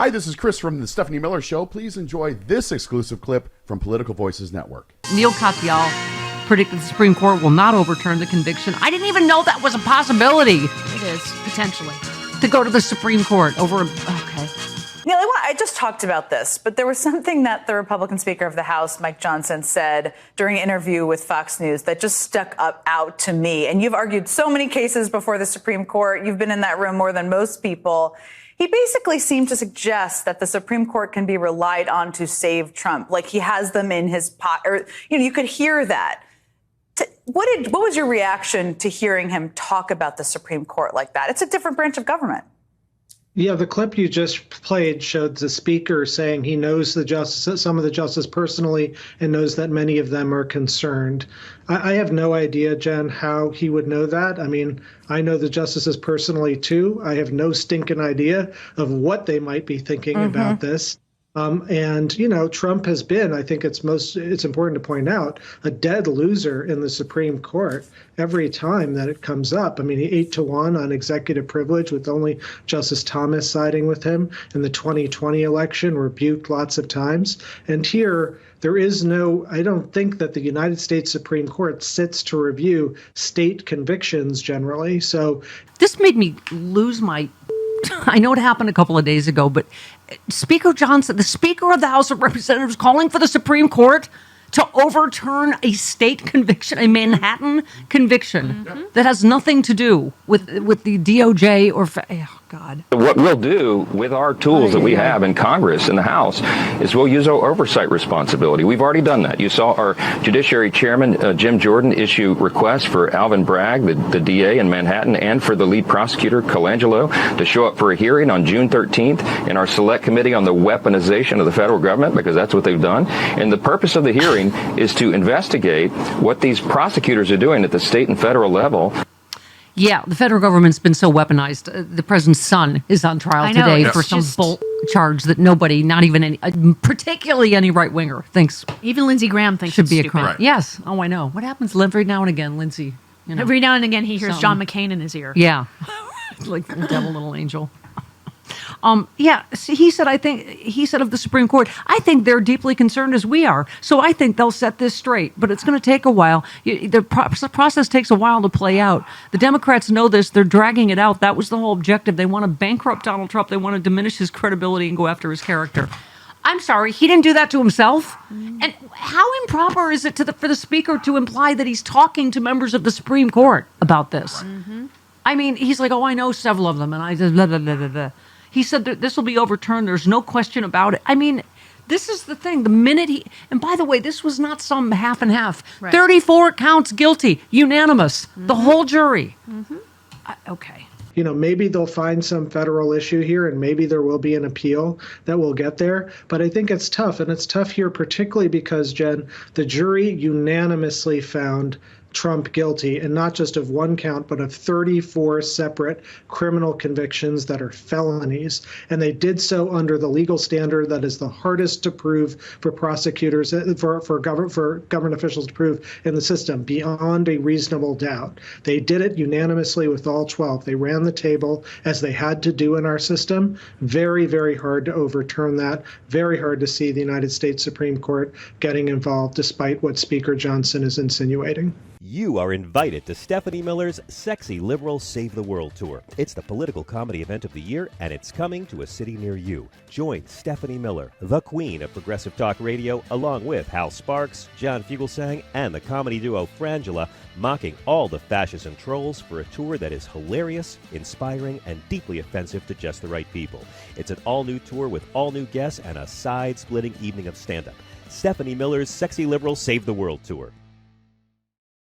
Hi, this is Chris from the Stephanie Miller Show. Please enjoy this exclusive clip from Political Voices Network. Neal Katyal predicted the Supreme Court will not overturn the conviction. I didn't even know that was a possibility. It is, potentially. To go to the Supreme Court over... Okay. Neal, I just talked about this, but there was something that the Republican Speaker of the House, Mike Johnson, said during an interview with Fox News that just stuck out to me. And you've argued so many cases before the Supreme Court. You've been in that room more than most people. He basically seemed to suggest that the Supreme Court can be relied on to save Trump, like he has them in his pocket. Or, you could hear that. What was your reaction to hearing him talk about the Supreme Court like that? It's a different branch of government. Yeah, the clip you just played showed the speaker saying he knows some of the justices personally and knows that many of them are concerned. I have no idea, Jen, how he would know that. I mean, I know the justices personally, too. I have no stinking idea of what they might be thinking about this. And, Trump has been, I think it's important to point out, a dead loser in the Supreme Court every time that it comes up. I mean, he 8-1 on executive privilege with only Justice Thomas siding with him in the 2020 election, rebuked lots of times. And here, there is I don't think that the United States Supreme Court sits to review state convictions generally. So this made me lose my... I know it happened a couple of days ago, but Speaker Johnson, the Speaker of the House of Representatives, calling for the Supreme Court to overturn a state conviction, a Manhattan conviction that has nothing to do with the DOJ or... Oh, God. What we'll do with our tools that we have in Congress, in the House, is we'll use our oversight responsibility. We've already done that. You saw our Judiciary Chairman, Jim Jordan, issue requests for Alvin Bragg, the DA in Manhattan, and for the lead prosecutor, Colangelo, to show up for a hearing on June 13th in our Select Committee on the Weaponization of the Federal Government, because that's what they've done. And the purpose of the hearing is to investigate what these prosecutors are doing at the state and federal level. Yeah, the federal government's been so weaponized. The president's son is on trial today for some charge that nobody, not even any, particularly any right-winger, thinks. Even Lindsey Graham thinks should be stupid. A crime. Right. Yes. Oh, I know. What happens every now and again, Lindsey? Every now and again, he hears John McCain in his ear. Yeah, like the devil, little angel. Yeah, he said of the Supreme Court, I think they're deeply concerned as we are. So I think they'll set this straight, but it's going to take a while. The process takes a while to play out. The Democrats know this. They're dragging it out. That was the whole objective. They want to bankrupt Donald Trump. They want to diminish his credibility and go after his character. I'm sorry, he didn't do that to himself. And how improper is it for the speaker to imply that he's talking to members of the Supreme Court about this? I mean, he's like, oh, I know several of them, and I just blah, blah, blah, blah, blah. He said that this will be overturned. There's no question about it. I mean, this is the thing. The minute and by the way, this was not some half and half. Right. 34 counts guilty, unanimous, the whole jury. Okay. Maybe they'll find some federal issue here and maybe there will be an appeal that will get there. But I think it's tough. And it's tough here, particularly because, Jen, the jury unanimously found Trump guilty, and not just of one count, but of 34 separate criminal convictions that are felonies. And they did so under the legal standard that is the hardest to prove for prosecutors, for government officials to prove in the system, beyond a reasonable doubt. They did it unanimously with all 12. They ran the table as they had to do in our system. Very, very hard to overturn that. Very hard to see the United States Supreme Court getting involved, despite what Speaker Johnson is insinuating. You are invited to Stephanie Miller's Sexy Liberal Save the World Tour. It's the political comedy event of the year, and it's coming to a city near you. Join Stephanie Miller, the queen of progressive talk radio, along with Hal Sparks, John Fugelsang, and the comedy duo Frangela, mocking all the fascists and trolls for a tour that is hilarious, inspiring, and deeply offensive to just the right people. It's an all-new tour with all-new guests and a side-splitting evening of stand-up. Stephanie Miller's Sexy Liberal Save the World Tour.